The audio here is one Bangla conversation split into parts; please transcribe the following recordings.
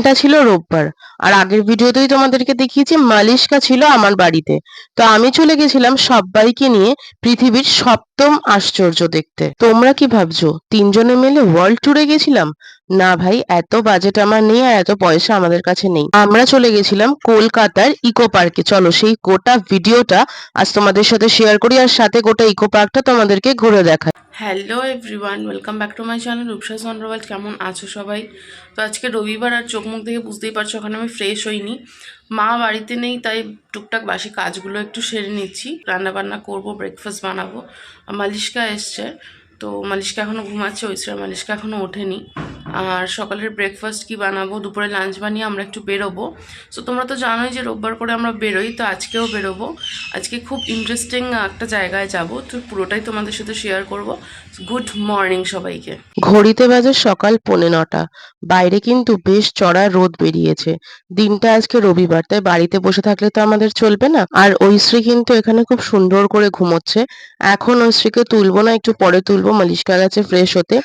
দিনটা ছিল রোববার। আর আগের ভিডিওতেই তোমাদেরকে দেখিয়েছি মালিশকা ছিল আমার বাড়িতে। তো আমি চলে গেছিলাম সব্বাইকে নিয়ে পৃথিবীর সপ্তম আশ্চর্য দেখতে। তোমরা কি ভাবছো ৩ জনে মিলে ওয়ার্ল্ড ট্যুরে গেছিলাম? না ভাই, এত বাজেট আমার নেই আর এত পয়সা আমাদের কাছে নেই। আমরা চলে গেছিলাম কলকাতার ইকো পার্কে। চলো সেই গোটা ভিডিওটা আজ তোমাদের সাথে শেয়ার করি, আর সাথে গোটা ইকো পার্কটা তোমাদেরকে ঘুরে দেখাই। Hello everyone, welcome back to my channel Rupsa Chandrawal. কেমন আছো সবাই? তো আজকে রবিবার, আর চোখ মুখ দেখে বুঝতেই পারছো এখন আমি ফ্রেশ হইনি। মা বাড়িতে নেই, তাই টুকটাক বাসি কাজগুলো একটু সেরে নিচ্ছি। রান্না বান্না করবো, ব্রেকফাস্ট বানাবো। মালিশকা এসছে, তো মালিশকা এখনও ঘুমাচ্ছে, ঐশ্রা মালিশকা এখনও ওঠেনি। আর সকালের ব্রেকফাস্ট কি বানাবো, দুপুরে লাঞ্চ বানিয়ে আমরা একটু বেরোবো। সো তোমরা তো জানোই যে রোববার করে আমরা বেরোই, তো আজকেও বেরোবো। আজকে খুব ইন্টারেস্টিং একটা জায়গায় যাব, তো পুরোটাই তোমাদের সাথে শেয়ার করব। গুড মর্নিং সবাইকে। ঘড়িতে বাজে সকাল 9:45। বাইরে কিন্তু বেশ চড়া রোদ বেরিয়েছে। দিনটা আজকে রবিবার, তাই বাড়িতে বসে থাকলে তো আমাদের চলবে না। আর ঐশ্রী কিন্তু এখানে খুব সুন্দর করে ঘুমোচ্ছে। এখন ঐশ্রীকে তুলবো না, একটু পরে তুলবো। মালিশকা গেছে ফ্রেশ হতে।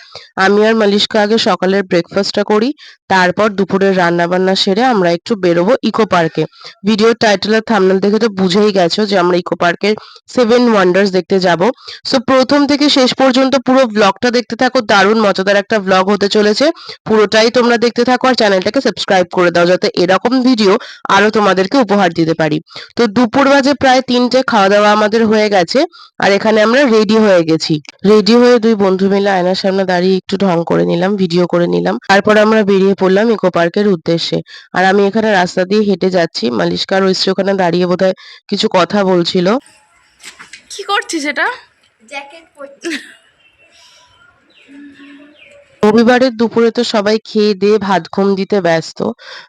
আমি আর মালিশকা আগে সকালের ব্রেকফাস্টটা করি, তারপর দুপুরের রান্না বান্না সেরে আমরা একটু বেরোবো ইকো পার্কে। ভিডিওর টাইটেল আর থাম্বনেল দেখে তো বুঝেই গেছো যে আমরা ইকো পার্কের 7 ওয়ান্ডার্স দেখতে যাব। সো প্রথম থেকে শেষ পর্যন্ত পুরো ব্লগটা দেখতে থাকো, দারুণ মজাদার একটা ব্লগ হতে চলেছে। পুরোটাই তোমরা দেখতে থাকো আর চ্যানেলটাকে সাবস্ক্রাইব করে দাও, যাতে এরকম ভিডিও আরো তোমাদেরকে উপহার দিতে পারি। তো দুপুর বাজে প্রায় 3টে, খাওয়া দাওয়া আমাদের হয়ে গেছে। আর এখানে আমরা রেডি হয়ে গেছি। রেডি হয়ে দুই বন্ধু মিলে আয়নার সামনে দাঁড়িয়ে একটু ঢং করে নিলাম, ভিডিও করে নিলাম। তারপর আমরা বেরিয়ে পড়লাম ইকো পার্কের উদ্দেশ্যে। আর আমি এখানে রাস্তা দিয়ে হেঁটে যাচ্ছি, মালিশকা আর ঐশ্রী ওখানে দাঁড়িয়ে বোধহয় কিছু কথা বলছিল। কি করছিস এটা? জ্যাকেট পরছি। রবিবারের দুপুরে তো সবাই খেয়ে দিয়ে ভাত ঘুম দিতে ব্যস্ত।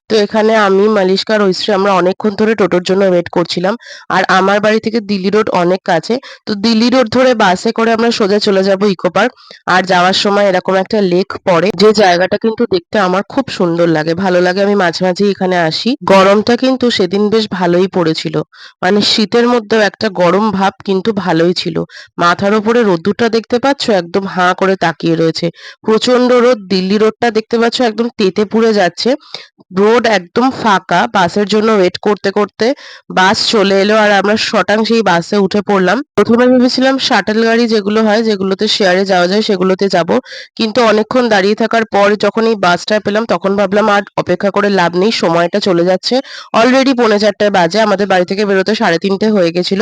তো এখানে আমি, মালিশকা আর ঐশ্রী আমরা অনেকক্ষণ ধরে টোটোর জন্য ওয়েট করছিলাম। আর আমার বাড়ি থেকে দিল্লি রোড অনেক কাছে। তো দিল্লি রোড ধরে বাসে করে আমরা সোজা চলে যাব ইকো পার্ক। আর যাওয়ার সময় এরকম একটা লেক পড়ে, যে জায়গাটা কিন্তু দেখতে আমার খুব সুন্দর লাগে, ভালো লাগে। আমি মাঝে মাঝেই এখানে আসি। গরমটা কিন্তু সেদিন বেশ ভালোই পড়েছিল, মানে শীতের মধ্যেও একটা গরম ভাব কিন্তু ভালোই ছিল। মাথার উপরে রোদ্দুরটা দেখতে পাচ্ছ, একদম হাঁ করে তাকিয়ে রয়েছে। প্রচন্ড রোদ। দিল্লি রোডটা দেখতে পাচ্ছ একদম তেতে পুড়ে যাচ্ছে। রোড একদম ফাঁকা। বাসের জন্য ওয়েট করতে করতে বাস চলে এলো, আর আমরা শটাং সেই বাসে উঠে পড়লাম। প্রথমে ভেবেছিলাম শাটল গাড়ি যেগুলো হয়, যেগুলোতে শেয়ারে যাওয়া যায়, সেগুলোতে যাব। কিন্তু অনেকক্ষণ দাঁড়িয়ে থাকার পর যখন এই বাসটা পেলাম, তখন ভাবলাম আর অপেক্ষা করে লাভ নেই, সময়টা চলে যাচ্ছে। অলরেডি 3:45 বাজে, আমাদের বাড়ি থেকে বেরোতে 3:30 হয়ে গেছিল।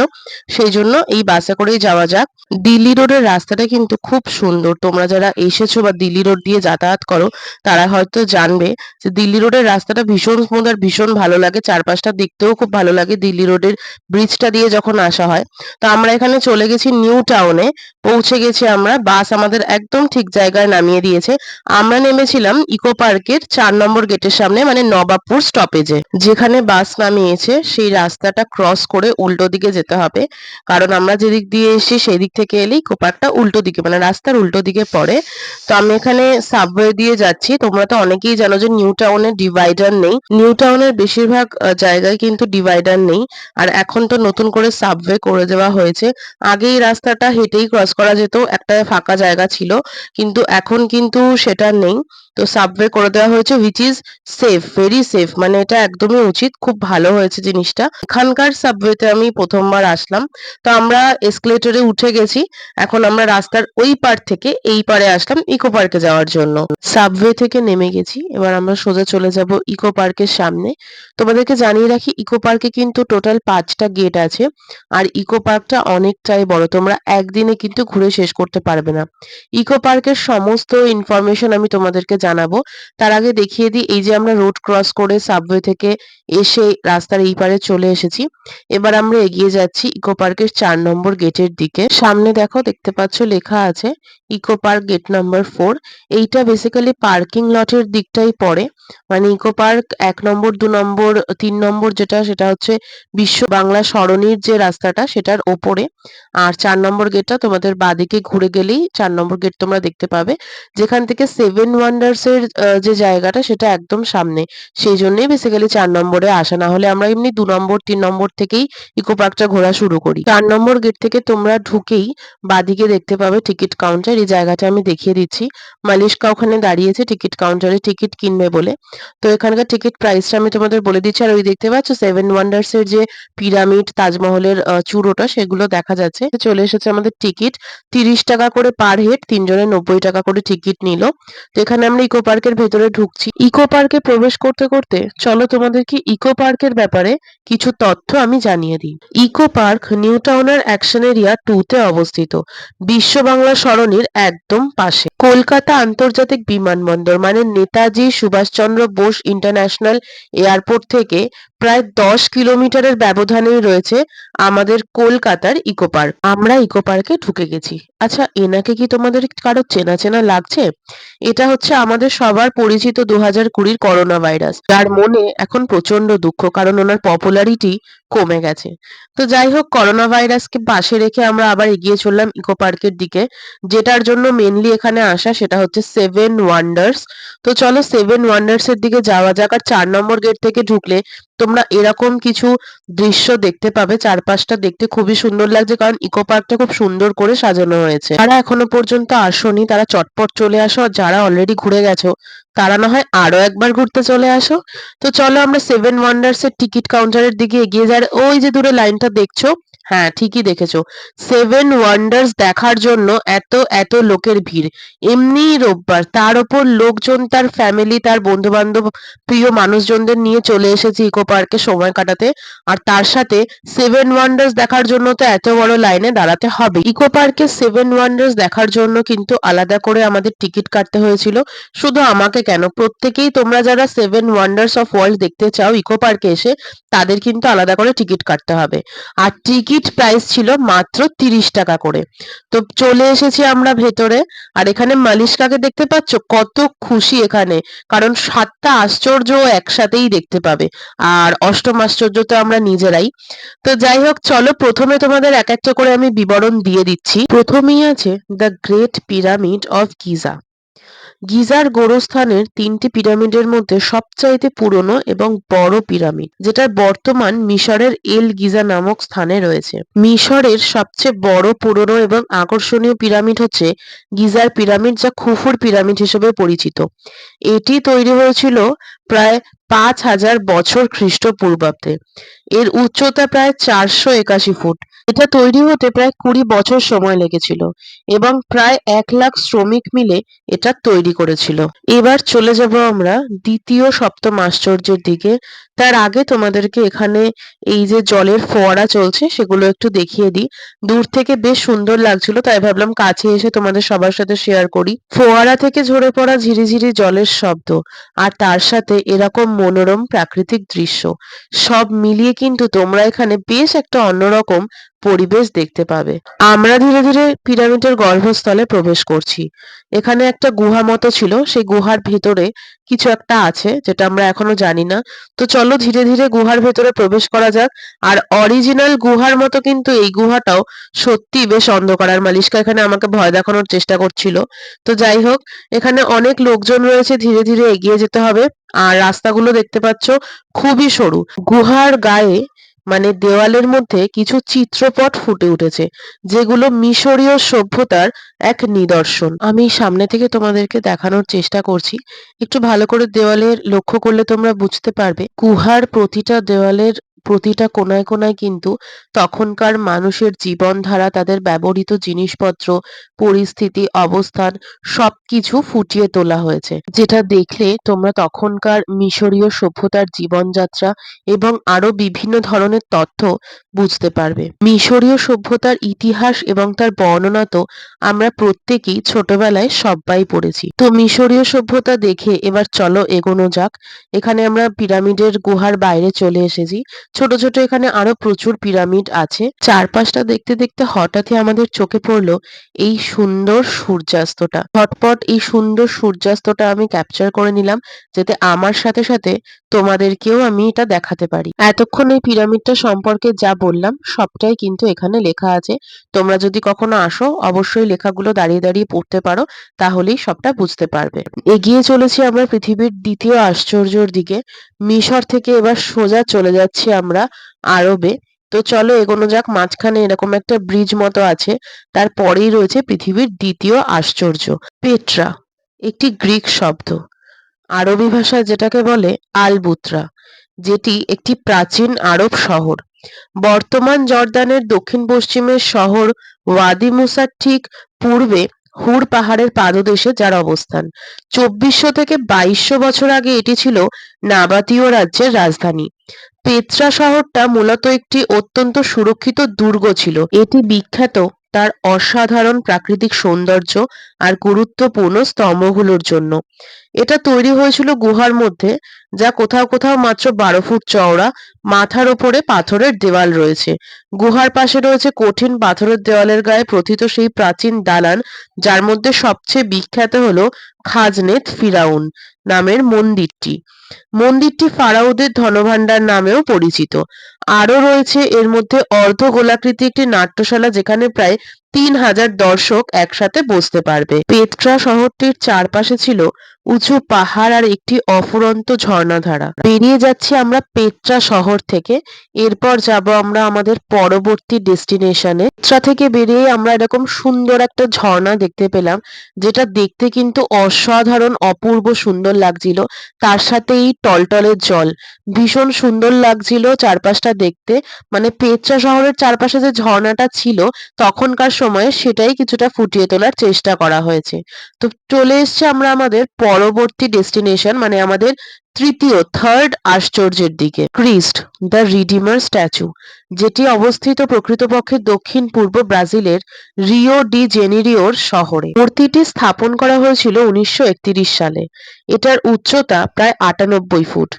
সেই জন্য এই বাসে করেই যাওয়া যাক। দিল্লি রোডের রাস্তাটা কিন্তু খুব সুন্দর। তোমরা যারা এসেছো বা দিল্লি রোড দিয়ে যাতায়াত করো, তারা হয়তো জানবে যে দিল্লি রোডের রাস্তাটা ভীষণ স্মুথ আর ভীষণ ভালো লাগে। চারপাশটা দেখতেও খুব ভালো লাগে দিল্লি রোডের ব্রিজটা দিয়ে যখন আসা হয়। তো আমরা এখানে চলে গেছি নিউ টাউনে। পৌঁছে গেছি আমরা। বাস আমাদের একদম ঠিক জায়গায় নামিয়ে দিয়েছে। আমরা নেমেছিলাম ইকো পার্কের 4 নম্বর গেটের সামনে, মানে নবাবপুর স্টপেজে। যেখানে বাস নামিয়েছে সেই রাস্তাটা ক্রস করে উল্টো দিকে যেতে হবে, কারণ আমরা যেদিক দিয়ে এসেছি সেই দিক থেকে এলেই ইকো পার্কটা উল্টো দিকে, মানে রাস্তার উল্টো দিকে পড়ে। তো আমি এখানে সাবওয়ে দিয়ে যাচ্ছি। তোমরা তো অনেকেই জানো যে নিউ টাউনে ডিভাইডার নেই। নিউ টাউনের বেশিরভাগ জায়গায় কিন্তু ডিভাইডার নেই। আর এখন তো নতুন করে সাবওয়ে করে দেওয়া হয়েছে। আগে এই রাস্তাটা হেঁটেই ক্রস করা যেত, একটা ফাঁকা জায়গা ছিল, কিন্তু এখন কিন্তু সেটা নেই। তো সাবওয়ে করে দেওয়া হয়েছে, which is safe, very safe, মানে এটা একদমই উচিত। খুব ভালো হয়েছে জিনিসটা। এখানকার সাবওয়েতে আমি প্রথমবার আসলাম। তো আমরা এসকেলেটরে উঠে গেছি। এখন আমরা রাস্তার ওই পার থেকে এই পারে আসলাম ইকো পার্কে যাওয়ার জন্য। সাবওয়ে থেকে নেমে গেছি, এবার আমরা সোজা চলে যাব ইকো পার্কের সামনে। তোমাদেরকে জানিয়ে রাখি, ইকো পার্কে কিন্তু টোটাল 5টা গেট আছে। আর ইকো পার্কটা অনেকটাই বড়, তোমরা একদিনে কিন্তু ঘুরে শেষ করতে পারবে না। ইকো পার্কের সমস্ত ইনফরমেশন আমি তোমাদেরকে জানাবো। তার আগে দেখিয়ে দিই, এই যে আমরা রোড ক্রস করে সাবওয়ে থেকে এসে রাস্তার এই পারে চলে এসেছি। এবার আমরা এগিয়ে যাচ্ছি ইকো পার্কের 4 নম্বর গেটের দিকে। সামনে দেখো, দেখতে পাচ্ছ লেখা আছে ইকো পার্ক গেট নাম্বার 4। এইটা বেসিক্যালি পার্কিং লটের দিকটাই পড়ে। মানে ইকো পার্ক 1 নম্বর, 2 নম্বর, 3 নম্বর যেটা, সেটা হচ্ছে বিশ্ব বাংলা সরণির যে রাস্তাটা সেটার ওপরে। আর 4 নম্বর গেটটা তোমাদের বাঁদিকে ঘুরে গেলেই 4 নম্বর গেট তোমরা দেখতে পাবে। যেখান থেকে 7 ওয়ান্ডার্স এর যে জায়গাটা, সেটা একদম সামনে। সেই জন্যই বেসিক্যালি 4 নম্বরে আসা, না হলে আমরা এমনি 2 নম্বর, 3 নম্বর থেকেই ইকো পার্কটা ঘোরা শুরু করি। 4 নম্বর গেট থেকে তোমরা ঢুকেই বাঁদিকে দেখতে পাবে টিকিট কাউন্টার। কাউন্টার, এই জায়গাটা আমি দেখিয়ে দিচ্ছি। মালিশকা ওখানে দাঁড়িয়েছে টিকিট কাউন্টারে টিকিট কিনবে বলে। তো এখানকার টিকিট প্রাইসটা আমি তোমাদের বলে দিচ্ছি। আর ওই দেখতে পাচ্ছ সেভেন ওয়ান্ডার্স এর যে পিরামিড, তাজমহলের চূড়োটা সেগুলো দেখা যাচ্ছে। চলে এসেছে আমাদের টিকিট। ৩০ টাকা করে পার হেড, তিনজনের ৯০ টাকা করে টিকিট নিল। তো এখানে আমরা ইকো পার্কের ভেতরে ঢুকছি। ইকো পার্কে প্রবেশ করতে করতে চলো তোমাদেরকে ইকো পার্কের ব্যাপারে কিছু তথ্য আমি জানিয়ে দিই। ইকো পার্ক নিউ টাউনের অ্যাকশন এরিয়া 2 তে অবস্থিত, বিশ্ব বাংলা সরণির একদম পাশে। কলকাতা আন্তর্জাতিক বিমানবন্দর মানে নেতাজি সুভাষচন্দ্র বোস ইন্টারন্যাশনাল এয়ারপোর্ট থেকে প্রায় ১০ কিলোমিটারের ব্যবধানেই রয়েছে আমাদের কলকাতার ইকো পার্ক। আমরা ইকো পার্কে ঢুকে গেছি। আচ্ছা, এনাকে কি তোমাদের কারো চেনা চেনা লাগছে? এটা হচ্ছে আমাদের সবার পরিচিত ২০২০ করোনা ভাইরাস, যার মনে এখন প্রচন্ড দুঃখ, কারণ ওনার পপুলারিটি কমে গেছে। তো যাই হোক, করোনা ভাইরাসকে পাশে রেখে আমরা আবার এগিয়ে চললাম ইকো পার্কের দিকে। যেটার জন্য মেনলি এখানে আসা সেটা হচ্ছে সেভেন ওয়ান্ডার্স। তো চলো সেভেন ওয়ান্ডার্স এর দিকে যাওয়া যাক। আর ৪ নম্বর গেট থেকে ঢুকলে তোমরা এরকম কিছু দৃশ্য দেখতে পাবে। চারপাশটা দেখতে খুবই সুন্দর লাগছে, কারণ ইকো পার্কটা খুব সুন্দর করে সাজানো হয়েছে। যারা এখনো পর্যন্ত আসোনি তারা চটপট চলে আসো, আর যারা অলরেডি ঘুরে গেছো তারা না হয় আরো একবার ঘুরতে চলে আসো। তো চলো আমরা সেভেন ওয়ান্ডার্স এর টিকিট কাউন্টারের দিকে এগিয়ে যাই। ওই যে দূরে লাইনটা দেখছো, হ্যাঁ ঠিকই দেখেছো, সেভেন ওয়ান্ডার্স দেখার জন্য এত এত লোকের ভিড়। এমনিই রোববার, তার ওপর লোকজন তার ফ্যামিলি, তার বন্ধু বান্ধব, প্রিয় মানুষজনদের নিয়ে চলে এসেছে ইকো পার্কে সময় কাটাতে। আর তার সাথে সেভেন ওয়ান্ডার্স দেখার জন্য তো এত বড় লাইনে দাঁড়াতে হবে। ইকো পার্কে সেভেন ওয়ান্ডার্স দেখার জন্য কিন্তু আলাদা করে আমাদের টিকিট কাটতে হয়েছিল। শুধু আমাকে কেন, প্রত্যেকেই, তোমরা যারা সেভেন ওয়ান্ডার্স অফ ওয়ার্ল্ড দেখতে চাও ইকো পার্কে এসে, তাদের কিন্তু আলাদা করে টিকিট কাটতে হবে। আর টিকিট প্রাইস ছিল মাত্র ৩০ টাকা করে। তো চলে এসেছি আমরা ভেতরে। আর এখানে মালিশকাকে দেখতে পাচ্ছ, কত খুশি এখানে, কারণ ৭টা আশ্চর্য ও একসাথেই দেখতে পাবে। আর অষ্টম আশ্চর্য তো আমরা নিজেরাই। তো যাই হোক, চলো প্রথমে তোমাদের এক একটা করে আমি বিবরণ দিয়ে দিচ্ছি। প্রথমেই আছে the great pyramid of Giza. গিজার গোরস্থানের ৩টি পিরামিডের মধ্যে সবচাইতে পুরনো এবং বড় পিরামিড, যেটা বর্তমান মিশরের এল গিজা নামক স্থানে রয়েছে। মিশরের সবচেয়ে বড়, পুরনো এবং আকর্ষণীয় পিরামিড হচ্ছে গিজার পিরামিড, যা খুফুর পিরামিড হিসেবে পরিচিত। এটি তৈরি হয়েছিল প্রায় ৫,০০০ বছর খ্রিস্টপূর্বাব্দে। এর উচ্চতা প্রায় ৪৮১ ফুট। এটা তৈরি হতে প্রায় ২০ বছর সময় লেগেছিল এবং প্রায় ১,০০,০০০ শ্রমিক মিলে এটা তৈরি করেছিল। এবার চলে যাব আমরা দ্বিতীয় সপ্তম আশ্চর্যের দিকে। তার আগে তোমাদেরকে এখানে এই যে জলের ফোয়ারা চলছে সেগুলো একটু দেখিয়ে দিই। দূর থেকে বেশ সুন্দর লাগছিল, তাই ভাবলাম কাছে এসে তোমাদের সবার সাথে শেয়ার করি। ফোয়ারা থেকে ঝরে পড়া ঝিরিঝিরি জলের শব্দ, আর তার সাথে এরকম মনোরম প্রাকৃতিক দৃশ্য, সব মিলিয়ে কিন্তু তোমরা এখানে বেশ একটা অন্যরকম পরিবেশ দেখতে পাবে। আমরা ধীরে ধীরে পিরামিডের গর্ভস্থলে প্রবেশ করছি। এখানে একটা গুহা মতো ছিল, সেই গুহার ভেতরে কিছু একটা আছে যেটা আমরা এখনো জানি না। তো চলো ধীরে ধীরে গুহার ভেতরে প্রবেশ করা যাক। আর অরিজিনাল গুহার মতো কিন্তু এই গুহাটাও সত্যি বেশ অন্ধকার। আর মালিশকা এখানে আমাকে ভয় দেখানোর চেষ্টা করছিল। তো যাই হোক, এখানে অনেক লোকজন রয়েছে, ধীরে ধীরে এগিয়ে যেতে হবে। আর রাস্তাগুলো দেখতে পাচ্ছ খুবই সরু। গুহার গায়ে মানে দেওয়ালের মধ্যে কিছু চিত্রপট ফুটে উঠেছে, যেগুলো মিশরীয় সভ্যতার এক নিদর্শন। আমি সামনে থেকে তোমাদেরকে দেখানোর চেষ্টা করছি। একটু ভালো করে দেওয়ালে লক্ষ্য করলে তোমরা বুঝতে পারবে, গুহার প্রতিটা দেওয়ালের প্রতিটা কোনায় কোনায় কিন্তু তখনকার মানুষের জীবনধারা, তাদের ব্যবহৃত জিনিসপত্র, পরিস্থিতি, অবস্থান সবকিছু ফুটিয়ে তোলা হয়েছে, যেটা দেখলে তোমরা তখনকার মিশরীয় সভ্যতার জীবনযাত্রা এবং আরো বিভিন্ন ধরনের তথ্য বুঝতে পারবে। মিশরীয় সভ্যতার ইতিহাস এবং তার বর্ণনা তো আমরা প্রত্যেকেই ছোটবেলায় সব্বাই পড়েছি। তো মিশরীয় সভ্যতা দেখে এবার চলো এগোনো যাক। এখানে আমরা পিরামিডের গুহার বাইরে চলে এসেছি। ছোট ছোট এখানে আরো প্রচুর পিরামিড আছে। চারপাশটা দেখতে দেখতে হঠাৎই আমাদের চোখে পড়লো এই সুন্দর সূর্যাস্তটা। ঝটপট এই সুন্দর সূর্যাস্তটা আমি ক্যাপচার করে নিলাম, যাতে আমার সাথে সাথে তোমাদেরকেও আমি এটা দেখাতে পারি। এতক্ষণ এই পিরামিডটা সম্পর্কে যা বললাম সবটাই কিন্তু এখানে লেখা আছে। তোমরা যদি কখনো আসো অবশ্যই লেখাগুলো দাঁড়িয়ে দাঁড়িয়ে পড়তে পারো, তাহলেই সবটা বুঝতে পারবে। এগিয়ে চলেছি আমরা পৃথিবীর দ্বিতীয় আশ্চর্যের দিকে। মিশর থেকে এবার সোজা চলে যাচ্ছি আমরা আরবে। তো চলো এগোনো যাক। মাঝখানে এরকম একটা ব্রিজ মতো আছে, তারপরেই রয়েছে পৃথিবীর দ্বিতীয় আশ্চর্য, পেট্রা। একটি গ্রিক শব্দ, আরবি ভাষায় যেটাকে বলে আলবুত্রা, যেটি একটি প্রাচীন আরব শহর। বর্তমান জর্দানের দক্ষিণ পশ্চিমের শহর ওয়াদি মুসার ঠিক পূর্বে হুর পাহাড়ের পাদদেশে যার অবস্থান। ২৪০০ থেকে ২২০০ বছর আগে এটি ছিল নাবাতীয় রাজ্যের রাজধানী। পেত্রা শহরটা মূলত একটি অত্যন্ত সুরক্ষিত দুর্গ ছিল। এটি বিখ্যাত তার অসাধারণ প্রাকৃতিক সৌন্দর্য আর গুরুত্বপূর্ণ স্তম্ভগুলোর জন্য। এটা তৈরি হয়েছিল গুহার মধ্যে, যা কোথাও কোথাও মাত্র ১২ ফুট চওড়া। মাথার ওপরে পাথরের দেওয়াল রয়েছে। গুহার পাশে রয়েছে কঠিন পাথরের দেওয়ালের গায়ে প্রথিত সেই প্রাচীন দালান, যার মধ্যে সবচেয়ে বিখ্যাত হলো খাজনেত ফিরাউন নামের মন্দিরটি। মন্দিরটি ফারাওদের ধনভাণ্ডার নামেও পরিচিত। আরও রয়েছে এর মধ্যে অর্ধ গোলাকৃতি একটি নাট্যশালা, যেখানে প্রায় ৩,০০০ দর্শক একসাথে বসতে পারবে। পেত্রা শহরটির চারপাশে ছিল উঁচু পাহাড় আর একটি অফুরন্ত ঝর্ণাধারা। বেরিয়ে যাচ্ছি আমরা পেত্রা শহর থেকে। এরপর যাব আমরা আমাদের পরবর্তী ডেস্টিনেশনে। পেত্রা থেকে বেরিয়ে আমরা এরকম সুন্দর একটা ঝর্ণা দেখতে পেলাম, যেটা দেখতে কিন্তু অসাধারণ অপূর্ব সুন্দর লাগছিল। তার সাথে এই টলটলে জল, ভীষণ সুন্দর লাগছিল চারপাশটা দেখতে। মানে পেত্রা শহরের চারপাশে যে ঝর্ণাটা ছিল তখনকার সময়ে, সেটাই কিছুটা ফুটিয়ে তোলার চেষ্টা করা হয়েছে। তো চলে এসছি আমরা আমাদের পরবর্তী ডেস্টিনেশন, মানে আমাদের থার্ড আশ্চর্যের দিকে। ক্রিস্ট দ্য রিডিমার স্ট্যাচু, যেটি অবস্থিত প্রকৃতপক্ষে দক্ষিণ পূর্ব ব্রাজিলের রিও ডি জেনিরিওর শহরে। মূর্তিটি স্থাপন করা হয়েছিল ১৯৩১ সালে। এটার উচ্চতা প্রায় ৯৮ ফুট,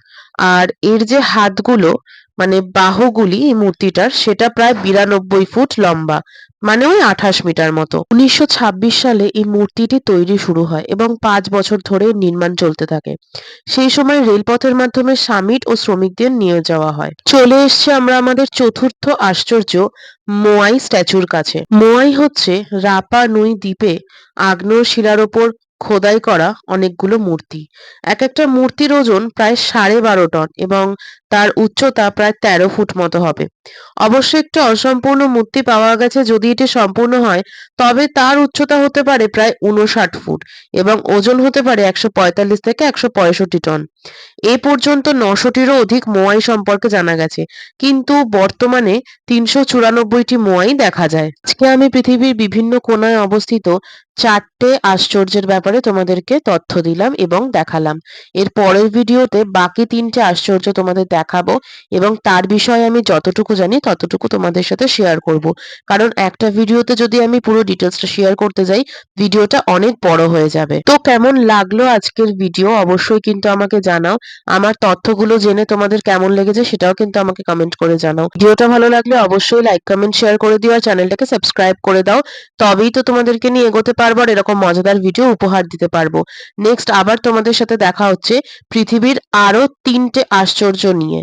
আর এর যে হাতগুলো, মানে বাহুগুলি এই মূর্তিটার, সেটা প্রায় ৯২ ফুট লম্বা, মানে ওই ২৮ মিটার মতো। ১৯২৬ সালে এই মূর্তিটি তৈরি শুরু হয় এবং ৫ বছর ধরে এর নির্মাণ চলতে থাকে। সেই সময় রেলপথের মাধ্যমে শ্রমিক ও শ্রমিকদের নিয়ে যাওয়া হয়। চলে এসছি আমরা আমাদের চতুর্থ আশ্চর্য, মোয়াই স্ট্যাচুর কাছে। মোয়াই হচ্ছে রাপা নুই দ্বীপে আগ্নেয় শিলার ওপর খোদাই করা অনেকগুলো মূর্তি। এক একটা মূর্তির ওজন প্রায় ১২.৫ টন এবং তার উচ্চতা প্রায় ১৩ ফুট মতো হবে। অবশ্য একটি অসম্পূর্ণ মূর্তি পাওয়া গেছে। যদি এটি সম্পূর্ণ হয় তবে তার উচ্চতা হতে পারে প্রায় ৫৯ ফুট এবং ওজন হতে পারে ১৪৫ থেকে ১৬৫ টন। এ পর্যন্ত ৯০০-টিরও অধিক মোয়াই সম্পর্কে জানা গেছে, কিন্তু বর্তমানে ৩৯৪টি মোয়াই দেখা যায়। আজকে আমি পৃথিবীর বিভিন্ন কোণায় অবস্থিত ৪টে আশ্চর্যের ব্যাপারে তোমাদেরকে তথ্য দিলাম এবং দেখালাম। এর পরের ভিডিওতে বাকি ৩টে আশ্চর্য তোমাদের দেখাবো এবং তার বিষয়ে আমি যতটুকু জানি ততটুকু তোমাদের সাথে শেয়ার করব। কারণ একটা ভিডিওতে যদি আমি পুরো ডিটেলসটা শেয়ার করতে যাই, ভিডিওটা অনেক বড় হয়ে যাবে। তো কেমন লাগলো আজকের ভিডিও অবশ্যই কিন্তু আমাকে জানাও। আমার তথ্যগুলো জেনে তোমাদের কেমন লেগেছে সেটাও কিন্তু আমাকে কমেন্ট করে জানাও। ভিডিওটা ভালো লাগলে অবশ্যই লাইক, কমেন্ট, শেয়ার করে দিও আর চ্যানেলটাকে সাবস্ক্রাইব করে দাও। তবেই তো তোমাদেরকে নিয়ে এগোতে পারবো আর এরকম মজাদার ভিডিও উপহার দিতে পারবো। নেক্সট আবার তোমাদের সাথে দেখা হচ্ছে পৃথিবীর আরো ৩টে আশ্চর্য নিয়ে।